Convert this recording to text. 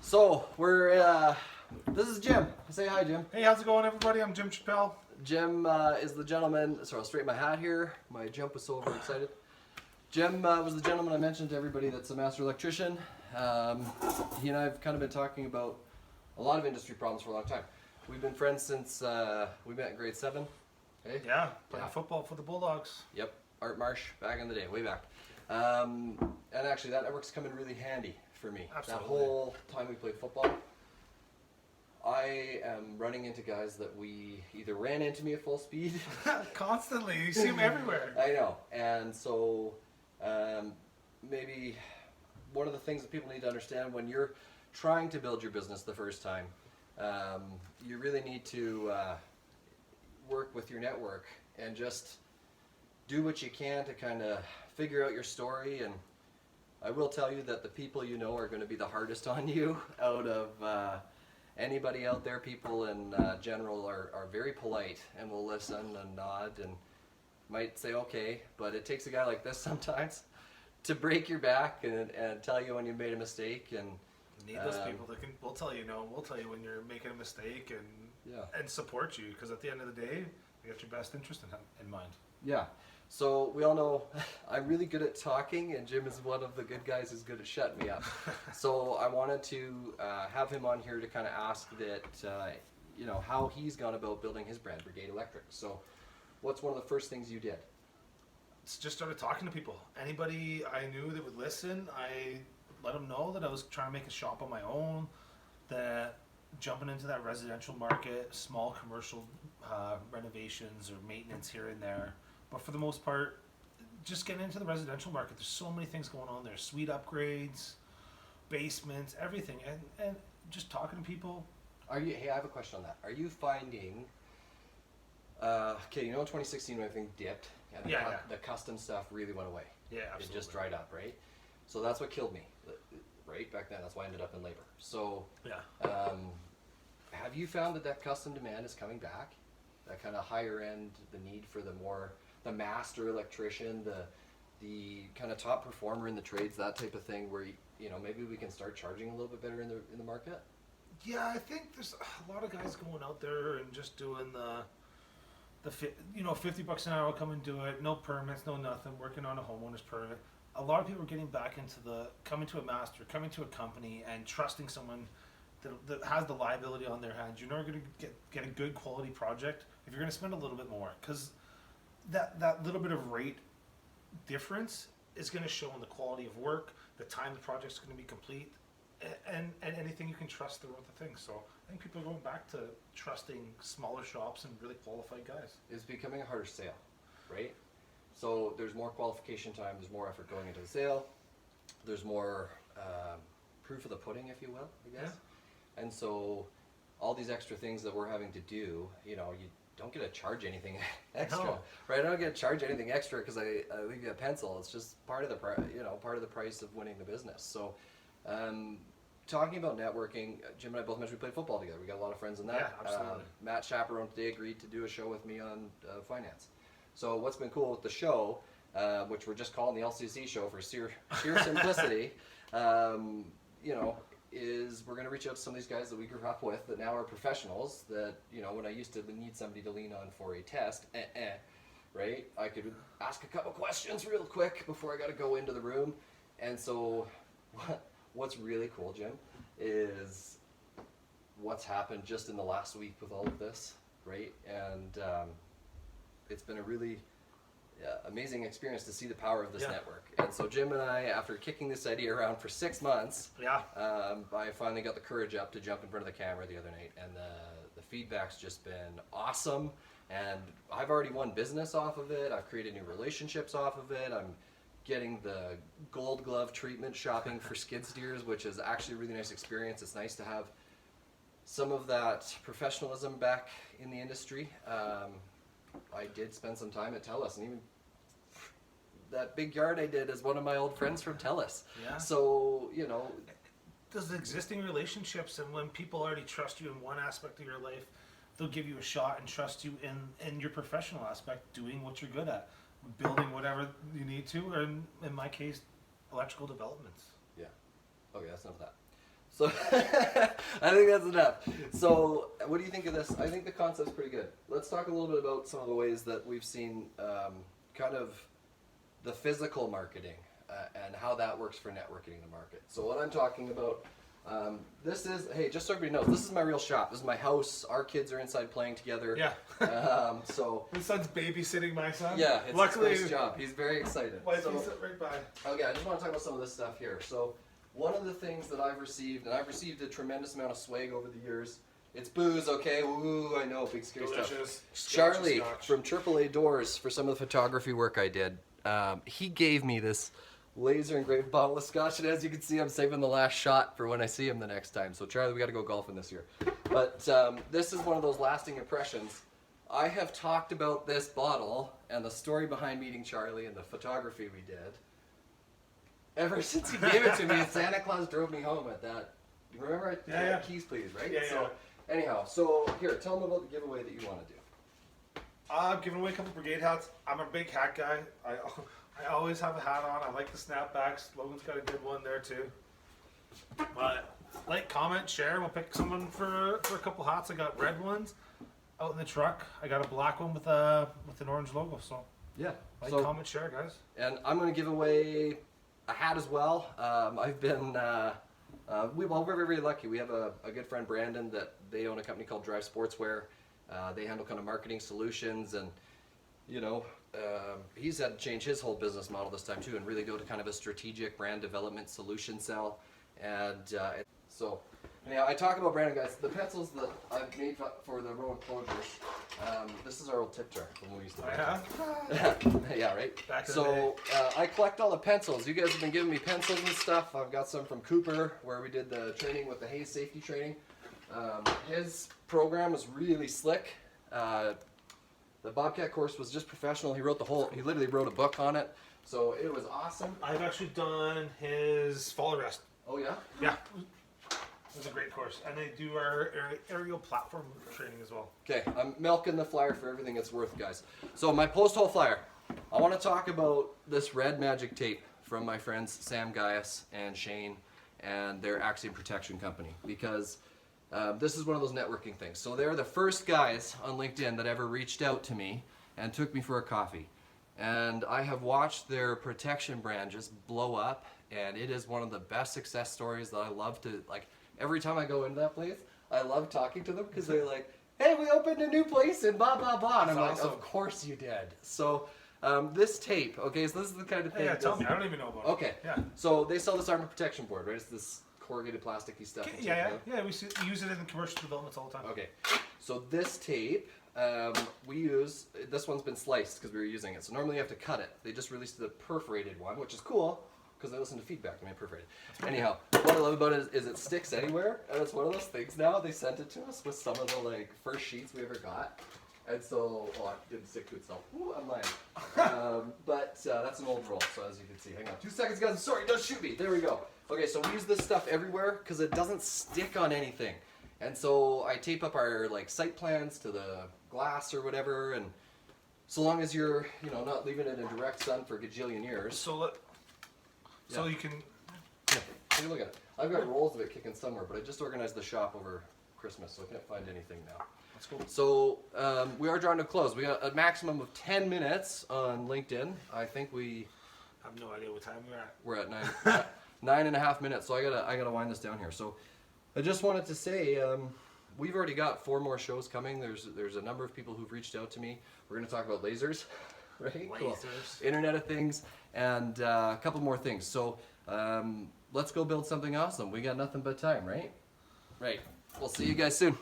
So this is Jim. Say hi, Jim. Hey, how's it going, everybody? I'm Jim Chappelle. Jim is the gentleman. So I'll straighten my hat here. My jump was so overexcited. Jim was the gentleman I mentioned to everybody that's a Master Electrician. He and I have kind of been talking about a lot of industry problems for a long time. We've been friends since we met in grade 7. Hey? Yeah, playing football for the Bulldogs. Yep, Art Marsh, back in the day, way back. And actually, that network's come in really handy for me. Absolutely. That whole time we played football, I am running into guys that we either ran into me at full speed. Constantly, you see them everywhere. I know, and so maybe one of the things that people need to understand when you're trying to build your business the first time, you really need to work with your network and just do what you can to kind of figure out your story. And I will tell you that the people you know are going to be the hardest on you out of anybody out there. People in general are very polite and will listen and nod and might say okay, but it takes a guy like this sometimes to break your back and tell you when you made a mistake. And you need those people that will tell you no, we'll tell you when you're making a mistake and support you, because at the end of the day, you got your best interest in mind. Yeah. So we all know I'm really good at talking, and Jim is one of the good guys who's good at shutting me up. So I wanted to have him on here to kind of ask that, how he's gone about building his brand, Brigade Electric. So what's one of the first things you did? Just started talking to people. Anybody I knew that would listen, I let them know that I was trying to make a shop on my own, that jumping into that residential market, small commercial renovations or maintenance here and there. But for the most part, just getting into the residential market, there's so many things going on there. Suite upgrades, basements, everything. And just talking to people. Hey, I have a question on that. Are you finding, in 2016 when everything dipped and the custom stuff really went away. Yeah, absolutely. It just dried up, right? So that's what killed me, right? Back then, that's why I ended up in labor. So have you found that custom demand is coming back? That kind of higher end, the need for the master electrician, the kind of top performer in the trades, that type of thing, where maybe we can start charging a little bit better in the market. Yeah, I think there's a lot of guys going out there and just doing the $50 an hour, come and do it, no permits, no nothing, working on a homeowner's permit. A lot of people are getting back into coming to a master, coming to a company, and trusting someone that has the liability on their hands. You're not going to get a good quality project if you're going to spend a little bit more, because that little bit of rate difference is going to show in the quality of work, the time the project's going to be complete, and anything you can trust throughout the thing. So I think people are going back to trusting smaller shops and really qualified guys. It's becoming a harder sale, right? So there's more qualification time, there's more effort going into the sale, there's more proof of the pudding, if you will, I guess. Yeah. And so all these extra things that we're having to do, you don't get to charge anything extra, right? I don't get to charge anything extra because I leave you a pencil. It's just part of the part of the price of winning the business. So talking about networking, Jim and I both mentioned we played football together. We got a lot of friends in that. Yeah, absolutely. Matt Chaperone today agreed to do a show with me on finance. So what's been cool with the show, which we're just calling the LCC show for sheer simplicity, is we're going to reach out to some of these guys that we grew up with that now are professionals that, when I used to need somebody to lean on for a test, right? I could ask a couple questions real quick before I got to go into the room. And so what's really cool, Jim, is what's happened just in the last week with all of this, right? And it's been a really amazing experience to see the power of this network. And so Jim and I, after kicking this idea around for 6 months, I finally got the courage up to jump in front of the camera the other night, and the feedback's just been awesome. And I've already won business off of it. I've created new relationships off of it. I'm getting the gold glove treatment shopping for skid steers, which is actually a really nice experience. It's nice to have some of that professionalism back in the industry. I did spend some time at TELUS, and even that big yard I did is one of my old friends from TELUS. Yeah. So, Those existing relationships, and when people already trust you in one aspect of your life, they'll give you a shot and trust you in your professional aspect, doing what you're good at, building whatever you need to, or in my case, electrical developments. Yeah. Okay, that's enough of that. So I think that's enough. So what do you think of this? I think the concept's pretty good. Let's talk a little bit about some of the ways that we've seen kind of the physical marketing and how that works for networking in the market. So what I'm talking about, this is, hey, just so everybody knows, this is my real shop. This is my house. Our kids are inside playing together. Yeah. So My son's babysitting my son. yeah, it's Luckily, his job. He's very excited. Wife, So- he's right by. Okay, I just want to talk about some of this stuff here. So, one of the things that I've received, and I've received a tremendous amount of swag over the years, it's booze, okay? Woo, I know, big scary stuff. Delicious. Charlie Scotch. from AAA Doors, for some of the photography work I did, he gave me this laser engraved bottle of scotch, and as you can see, I'm saving the last shot for when I see him the next time. So, Charlie, we got to go golfing this year. But this is one of those lasting impressions. I have talked about this bottle and the story behind meeting Charlie and the photography we did ever since he gave it to me, and Santa Claus drove me home at that. Remember? Yeah. Keys, please, right? Yeah, so, anyhow, so here, tell them about the giveaway that you want to do. I've given away a couple brigade hats. I'm a big hat guy. I always have a hat on. I like the snapbacks. Logan's got a good one there too. But like, comment, share. We'll pick someone for a couple hats. I got red ones out in the truck. I got a black one with an orange logo. So Yeah. like, so, comment, share, guys. and I'm going to give away a hat as well. I've been, we're very, very lucky. We have a good friend, Brandon, that they own a company called Drive Sportswear. They handle kind of marketing solutions, and you know, he's had to change his whole business model this time too, and really go to kind of a strategic brand development solution sell. And so, anyhow, I talk about Brandon, guys. The pencils that I've made for the row enclosures. This is our old tip jar when we used to. Yeah, right. Back in the So I collect all the pencils. You guys have been giving me pencils and stuff. I've got some from Cooper, where we did the training with the haze safety training. His program was really slick. The Bobcat course was just professional. He literally wrote a book on it. So it was awesome. I've actually done his fall arrest. Oh yeah? Yeah. It was a great course. And they do our aerial platform training as well. Okay, I'm milking the flyer for everything it's worth, guys. So my post-hole flyer. I want to talk about this red magic tape from my friends Sam Gaius and Shane and their Axiom Protection Company, because this is one of those networking things. So they're the first guys on LinkedIn that ever reached out to me and took me for a coffee. And I have watched their protection brand just blow up, and it is one of the best success stories that I love to, like, every time I go into that place, I love talking to them because they're like, hey, we opened a new place and blah, blah, blah. And I'm like, awesome. of course you did. So this tape, okay, so this is the kind of thing. Yeah, tell me. I don't even know about it. Okay. Yeah. So they sell this armor protection board, right? It's this corrugated plasticky stuff. Yeah. We use it in commercial developments all the time. Okay. So this tape, we use, this one's been sliced because we were using it. So normally you have to cut it. They just released the perforated one, which is cool because they listen to feedback. I mean, perforated. Anyhow, what I love about it is it sticks anywhere, and it's one of those things now. They sent it to us with some of the like first sheets we ever got. And so, well, it didn't stick to itself. Ooh, I'm lying. But that's an old roll, so as you can see. Hang on 2 seconds, guys. I'm sorry, don't shoot me. There we go. Okay, so we use this stuff everywhere because it doesn't stick on anything. And so I tape up our like site plans to the glass or whatever, and so long as you're, you know, not leaving it in direct sun for a gajillion years. So you can. Yeah, take a look at it. I've got rolls of it kicking somewhere, but I just organized the shop over Christmas, so I can't find anything now. That's cool. So we are drawing to a close. We got a maximum of 10 minutes on LinkedIn. I think I have no idea what time we're at. we're at 9.5 minutes. So I gotta wind this down here. So I just wanted to say we've already got 4 more shows coming. There's a number of people who've reached out to me. We're gonna talk about lasers, right? Cool. Lasers. Internet of Things, and a couple more things. So let's go build something awesome. We got nothing but time, right? Right. We'll see you guys soon.